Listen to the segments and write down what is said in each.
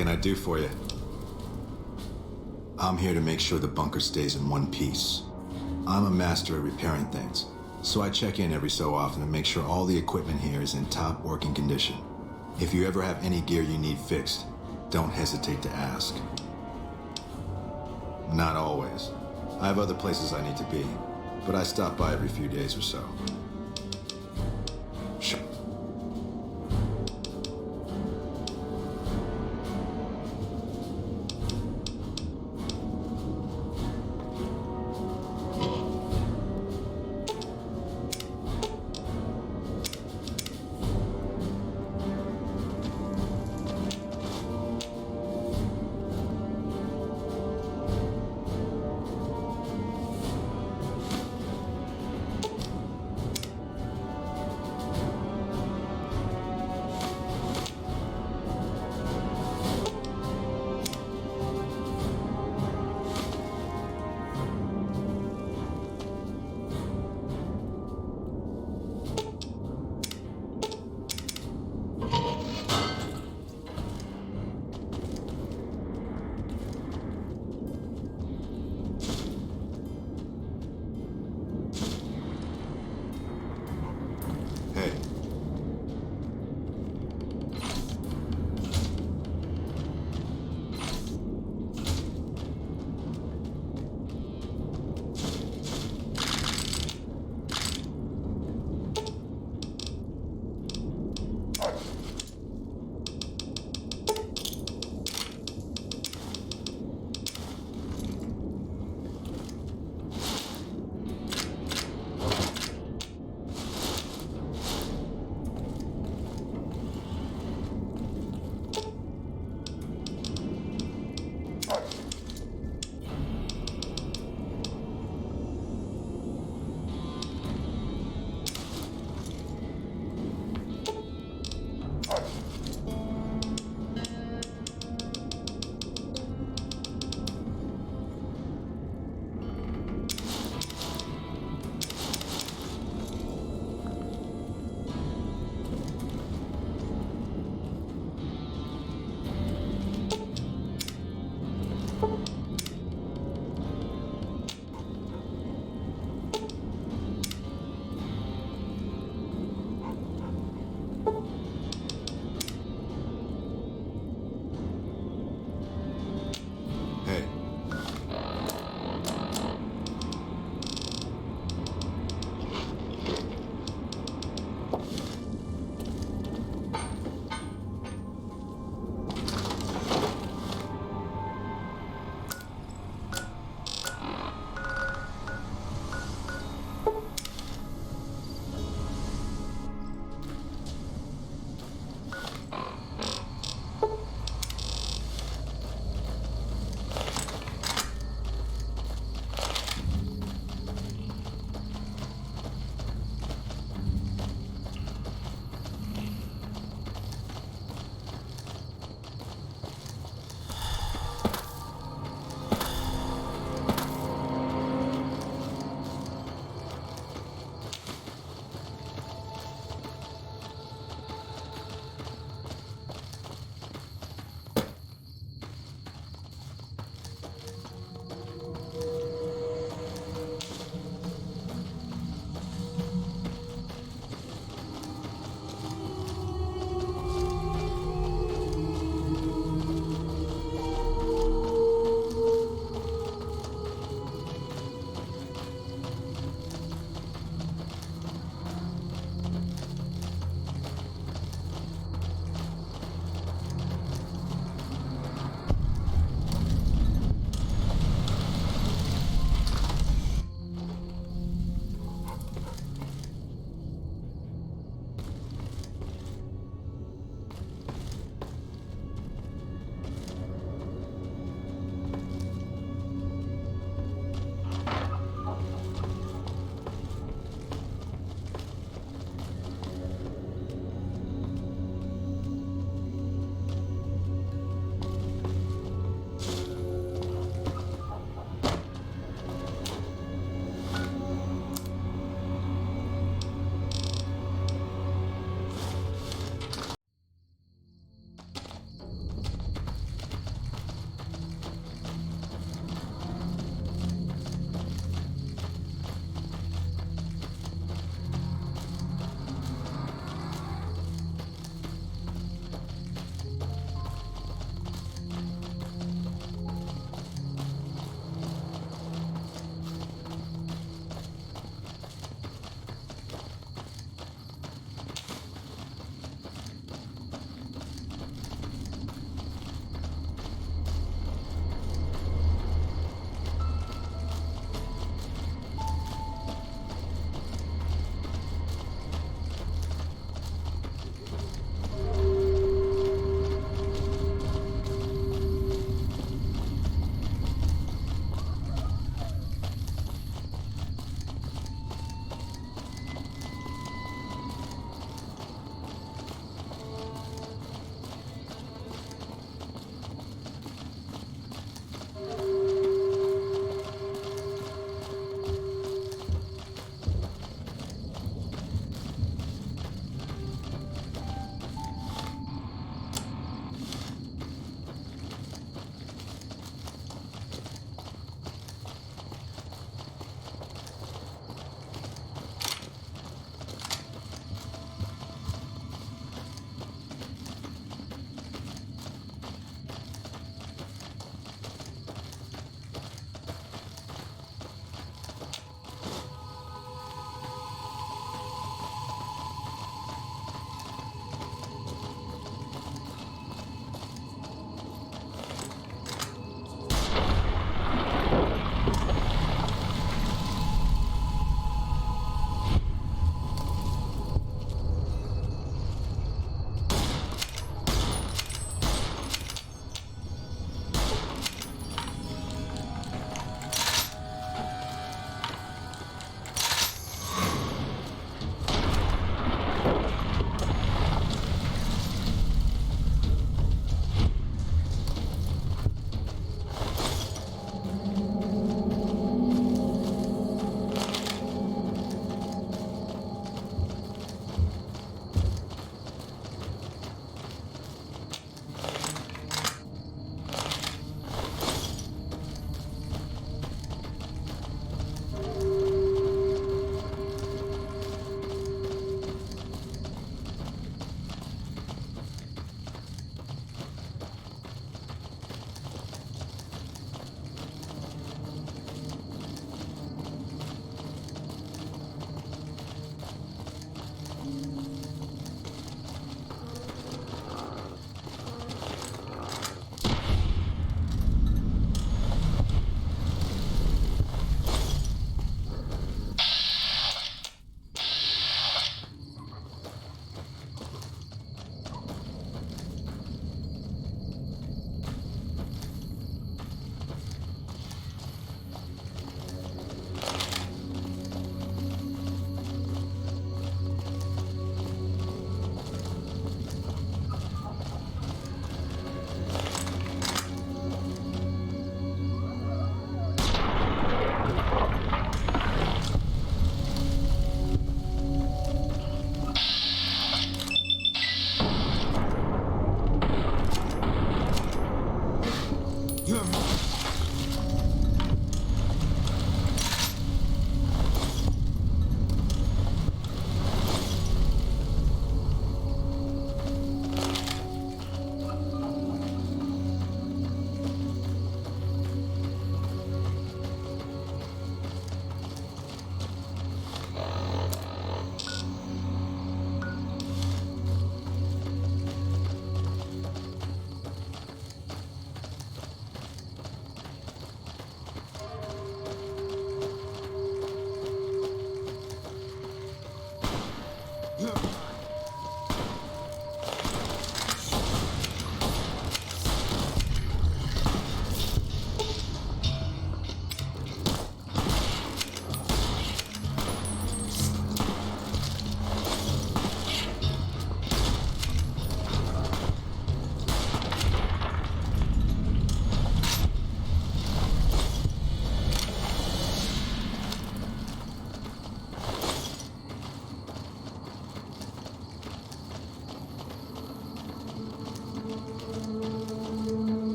can I do for you? I'm here to make sure the bunker stays in one piece. I'm a master at repairing things, so I check in every so often to make sure all the equipment here is in top working condition. If you ever have any gear you need fixed, don't hesitate to ask. Not always. I have other places I need to be, but I stop by every few days or so. Sure.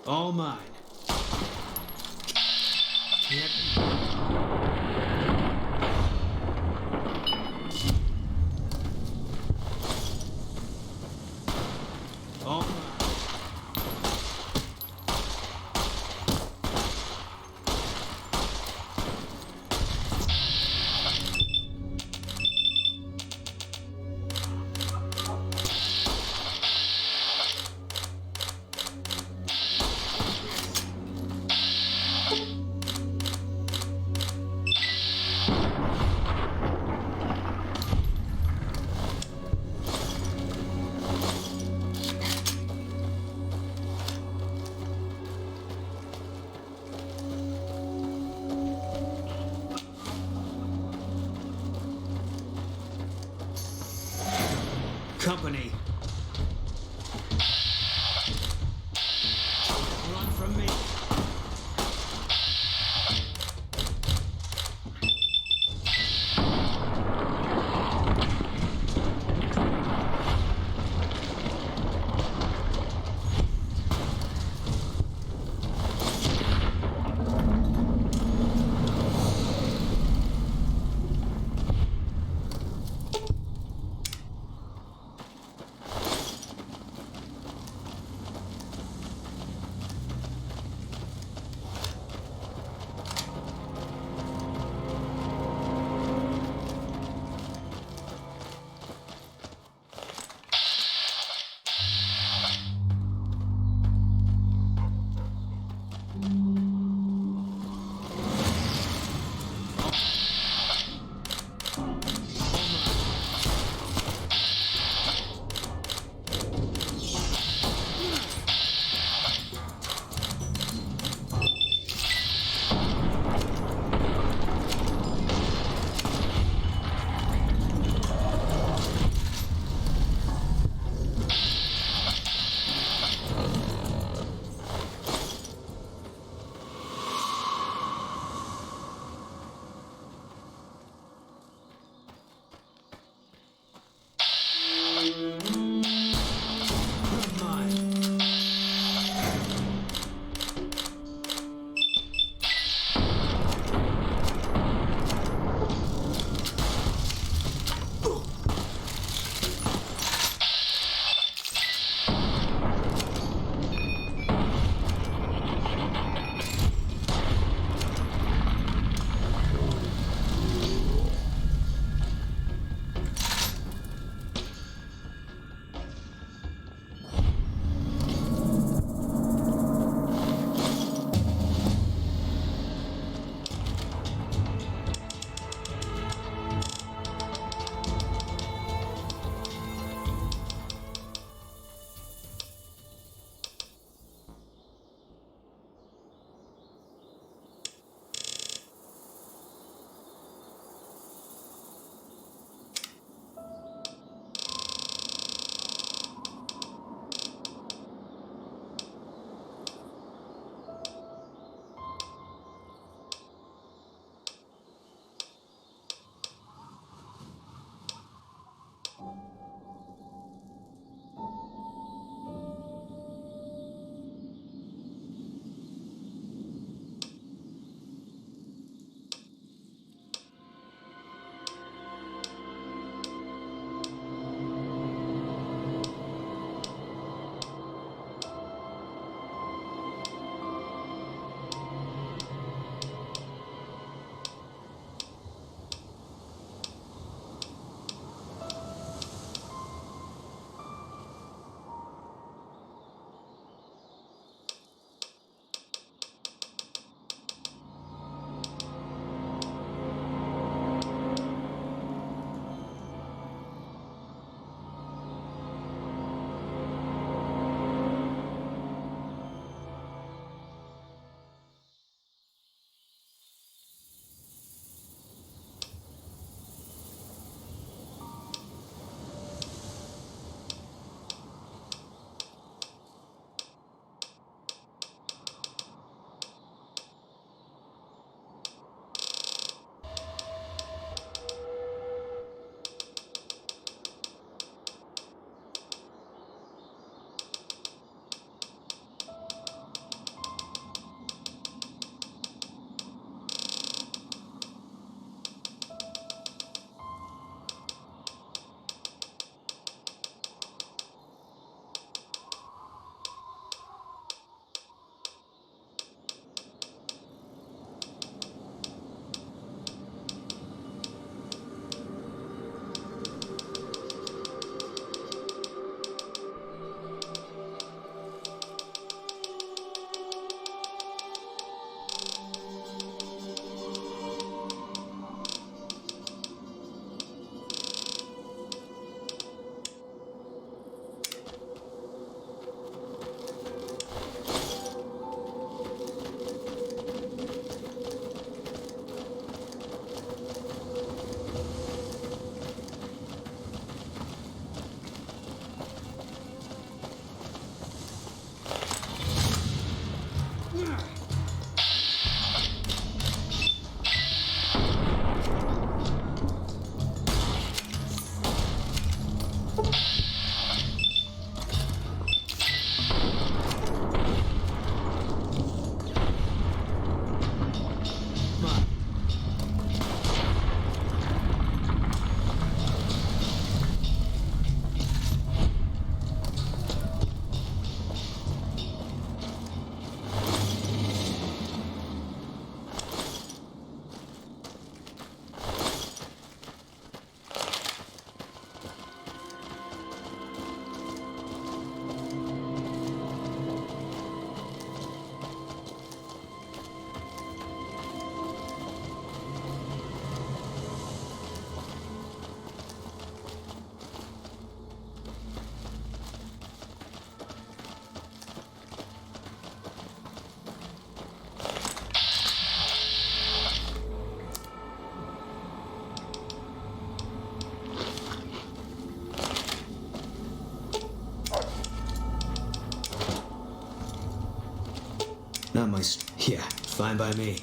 All mine. Can't... All mine. Company. Run from me. Not my yeah, fine by me.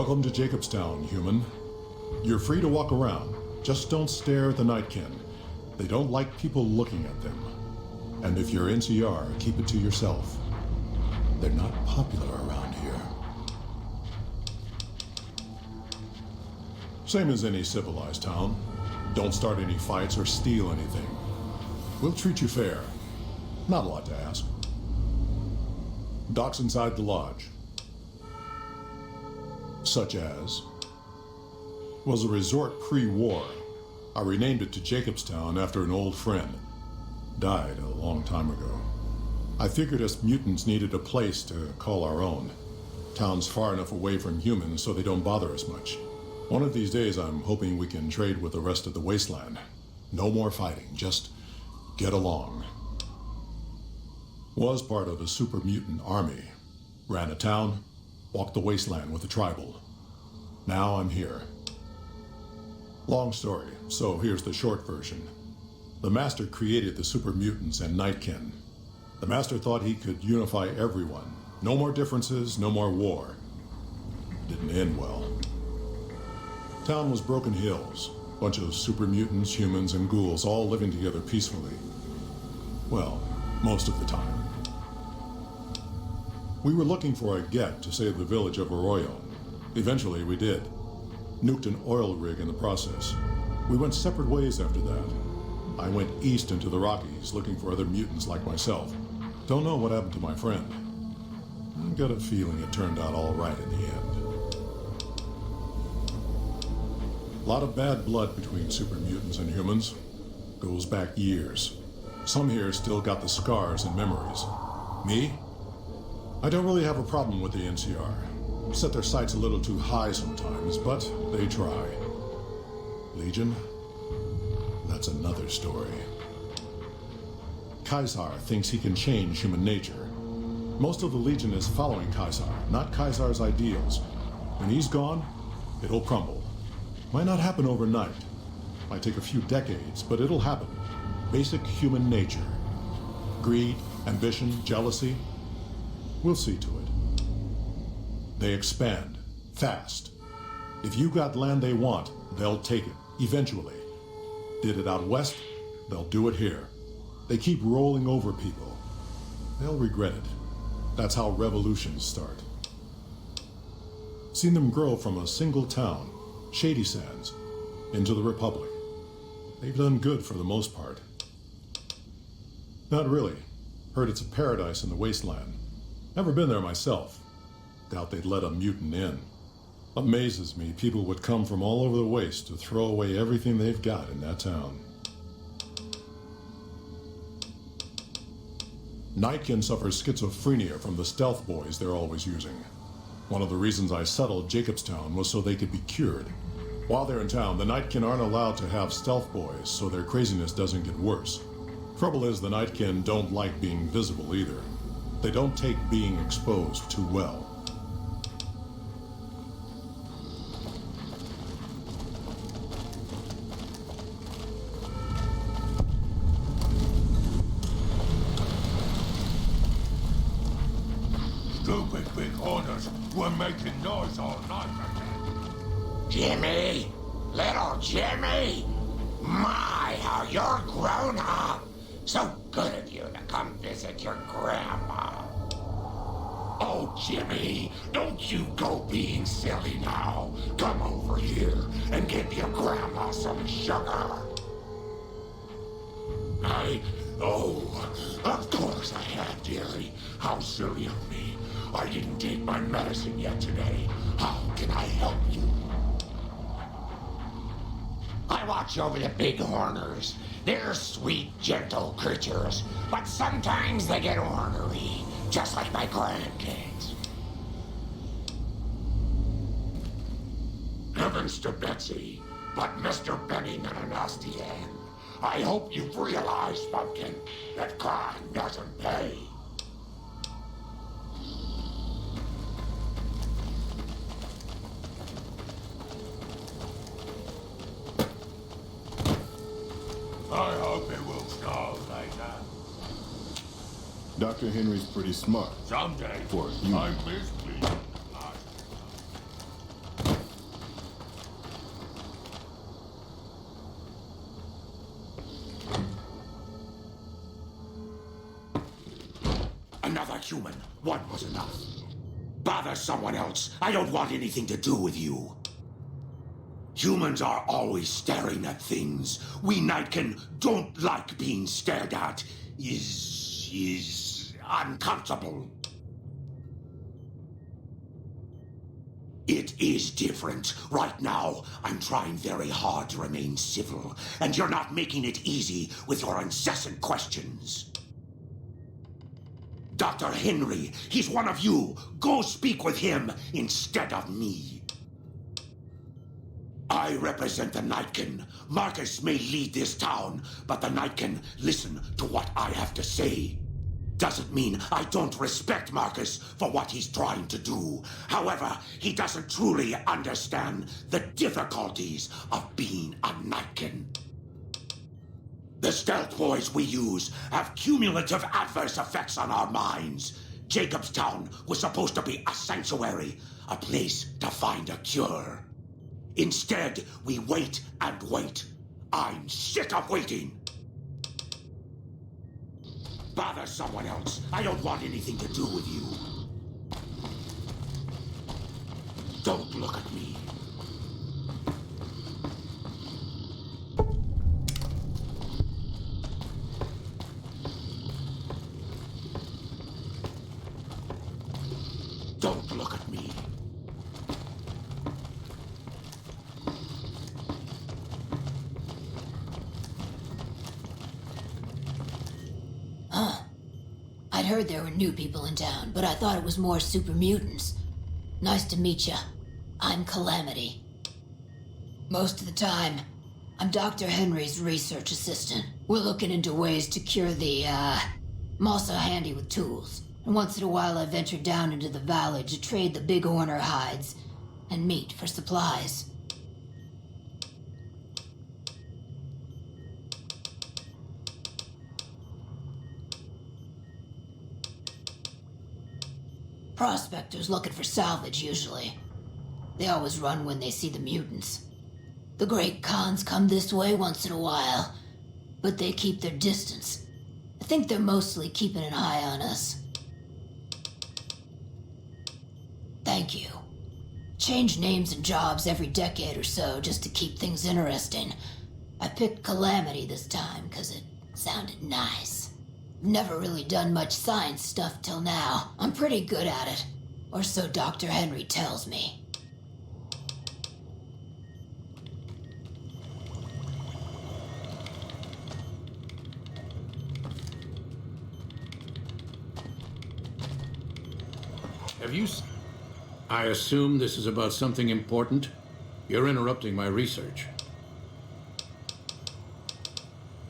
Welcome to Jacobstown, human. You're free to walk around. Just don't stare at the Nightkin. They don't like people looking at them. And if you're NCR, keep it to yourself. They're not popular around here. Same as any civilized town. Don't start any fights or steal anything. We'll treat you fair. Not a lot to ask. Docks inside the lodge. Such as, was a resort pre-war. I renamed it to Jacobstown after an old friend. Died a long time ago. I figured us mutants needed a place to call our own. Town's far enough away from humans so they don't bother us much. One of these days I'm hoping we can trade with the rest of the wasteland. No more fighting, just get along. Was part of a super mutant army. Ran a town, walked the wasteland with the tribal. Now I'm here. Long story, so here's the short version. The Master created the super mutants and Nightkin. The Master thought he could unify everyone. No more differences, no more war. Didn't end well. Town was Broken Hills. Bunch of super mutants, humans, and ghouls all living together peacefully. Well, most of the time. We were looking for a get to save the village of Arroyo. Eventually, we did. Nuked an oil rig in the process. We went separate ways after that. I went east into the Rockies, looking for other mutants like myself. Don't know what happened to my friend. I got a feeling it turned out all right in the end. A lot of bad blood between super mutants and humans. Goes back years. Some here still got the scars and memories. Me? I don't really have a problem with the NCR. Set their sights a little too high sometimes, but they try. Legion? That's another story. Kaisar thinks he can change human nature. Most of the Legion is following Kaisar, not Kaisar's ideals. When he's gone, it'll crumble. Might not happen overnight. Might take a few decades, but it'll happen. Basic human nature. Greed, ambition, jealousy. We'll see to it. They expand. Fast. If you got land they want, they'll take it. Eventually. Did it out west, they'll do it here. They keep rolling over people. They'll regret it. That's how revolutions start. Seen them grow from a single town, Shady Sands, into the Republic. They've done good for the most part. Not really. Heard it's a paradise in the wasteland. Never been there myself. Doubt they'd let a mutant in. Amazes me people would come from all over the waste to throw away everything they've got in that town. Nightkin suffers schizophrenia from the stealth boys they're always using. One of the reasons I settled Jacobstown was so they could be cured. While they're in town, the Nightkin aren't allowed to have stealth boys, so their craziness doesn't get worse. Trouble is, the Nightkin don't like being visible either. They don't take being exposed too well. Stupid Bighorners were making noise all night again. Jimmy! Little Jimmy! My, how you're grown up! So good of you to come visit your grandma. Oh, Jimmy, don't you go being silly now. Come over here and give your grandma some sugar. Of course I have, dearie. How silly of me. I didn't take my medicine yet today. How can I help you? I watch over the Bighorners. They're sweet, gentle creatures, but sometimes they get ornery. just like my grandkids. Heavens to Betsy, but Mr. Benny Nanastian, I hope you've realized, Pumpkin, that crime doesn't pay. I hope it will snow later. Dr. Henry's pretty smart. Someday, For a human. I'm displeased. Another human. One was enough. Bother someone else. I don't want anything to do with you. Humans are always staring at things. We Nightkin don't like being stared at. Is uncomfortable. It is different. Right now, I'm trying very hard to remain civil, and you're not making it easy with your incessant questions. Dr. Henry, he's one of you. Go speak with him instead of me. I represent the Nightkin. Marcus may lead this town, but the Nightkin listen to what I have to say. Doesn't mean I don't respect Marcus for what he's trying to do. However, he doesn't truly understand the difficulties of being a Nightkin. The stealth boys we use have cumulative adverse effects on our minds. Jacobstown was supposed to be a sanctuary, a place to find a cure. Instead, we wait and wait. I'm sick of waiting. Bother someone else. I don't want anything to do with you. Don't look at me. Don't look at me. I'd heard there were new people in town, but I thought it was more super mutants. Nice to meet ya. I'm Calamity. Most of the time, I'm Dr. Henry's research assistant. We're looking into ways to cure the, I'm also handy with tools. And once in a while I venture down into the valley to trade the Bighorner hides and meat for supplies. Prospectors looking for salvage, usually. They always run when they see the mutants. The Great Khans come this way once in a while, but they keep their distance. I think they're mostly keeping an eye on us. Thank you. Change names and jobs every decade or so just to keep things interesting. I picked Calamity this time because it sounded nice. Never really done much science stuff till now. I'm pretty good at it. Or so Dr. Henry tells me. Have you... I assume this is about something important? You're interrupting my research.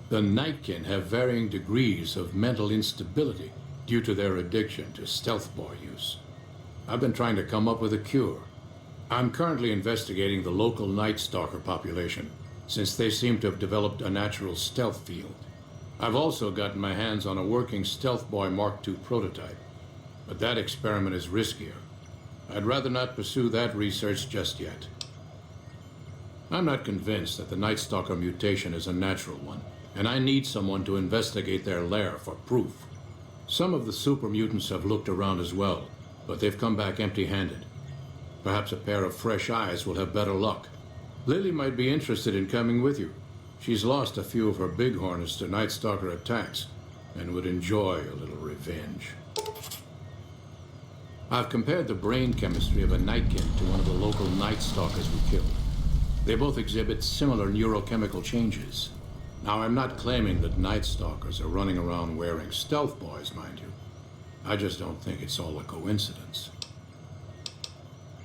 The Nightkin have varying degrees of mental instability due to their addiction to stealth boy use. I've been trying to come up with a cure. I'm currently investigating the local Night Stalker population, since they seem to have developed a natural stealth field. I've also gotten my hands on a working Stealth Boy Mark II prototype, but that experiment is riskier. I'd rather not pursue that research just yet. I'm not convinced that the Night Stalker mutation is a natural one, and I need someone to investigate their lair for proof. Some of the super mutants have looked around as well, but they've come back empty-handed. Perhaps a pair of fresh eyes will have better luck. Lily might be interested in coming with you. She's lost a few of her Bighorners to Night Stalker attacks, and would enjoy a little revenge. I've compared the brain chemistry of a Nightkin to one of the local Night Stalkers we killed. They both exhibit similar neurochemical changes. Now, I'm not claiming that Night Stalkers are running around wearing stealth boys, mind you. I just don't think it's all a coincidence.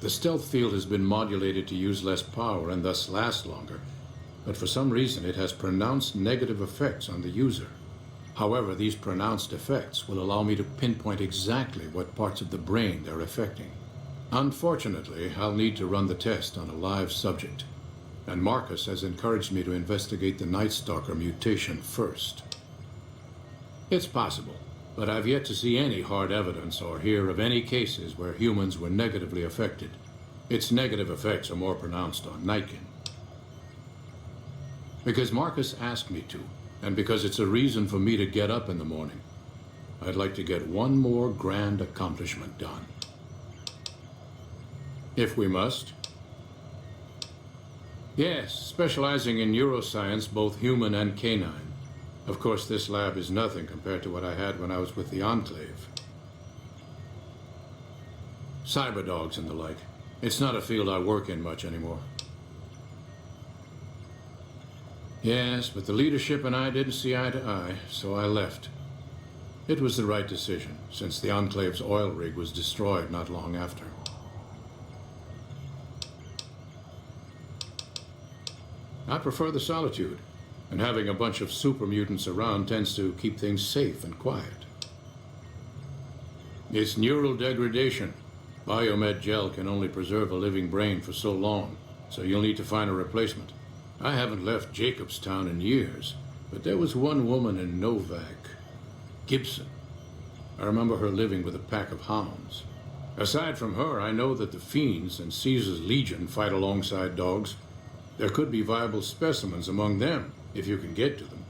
The stealth field has been modulated to use less power and thus last longer, but for some reason it has pronounced negative effects on the user. However, these pronounced effects will allow me to pinpoint exactly what parts of the brain they're affecting. Unfortunately, I'll need to run the test on a live subject, and Marcus has encouraged me to investigate the Night Stalker mutation first. It's possible, but I've yet to see any hard evidence or hear of any cases where humans were negatively affected. Its negative effects are more pronounced on Nightkin. Because Marcus asked me to, and because it's a reason for me to get up in the morning, I'd like to get one more grand accomplishment done. If we must. Yes, specializing in neuroscience, both human and canine. Of course, this lab is nothing compared to what I had when I was with the Enclave. Cyberdogs and the like. It's not a field I work in much anymore. Yes, but the leadership and I didn't see eye to eye, so I left. It was the right decision, since the Enclave's oil rig was destroyed not long after. I prefer the solitude, and having a bunch of super mutants around tends to keep things safe and quiet. It's neural degradation. Biomed gel can only preserve a living brain for so long, so you'll need to find a replacement. I haven't left Jacobstown in years, but there was one woman in Novak, Gibson. I remember her living with a pack of hounds. Aside from her, I know that the Fiends and Caesar's Legion fight alongside dogs. There could be viable specimens among them, if you can get to them.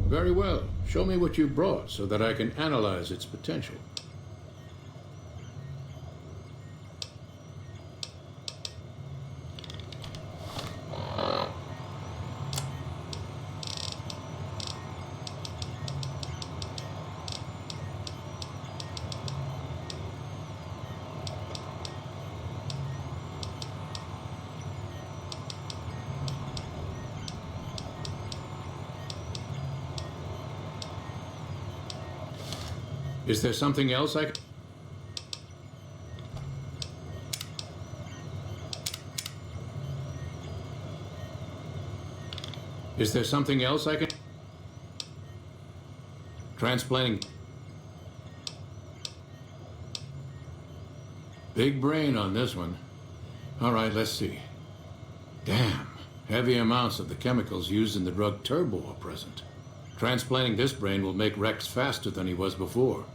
Very well. Show me what you brought so that I can analyze its potential. Is there something else I can... Is there something else I can... Transplanting... Big brain on this one. All right, let's see. Damn. Heavy amounts of the chemicals used in the drug Turbo are present. Transplanting this brain will make Rex faster than he was before.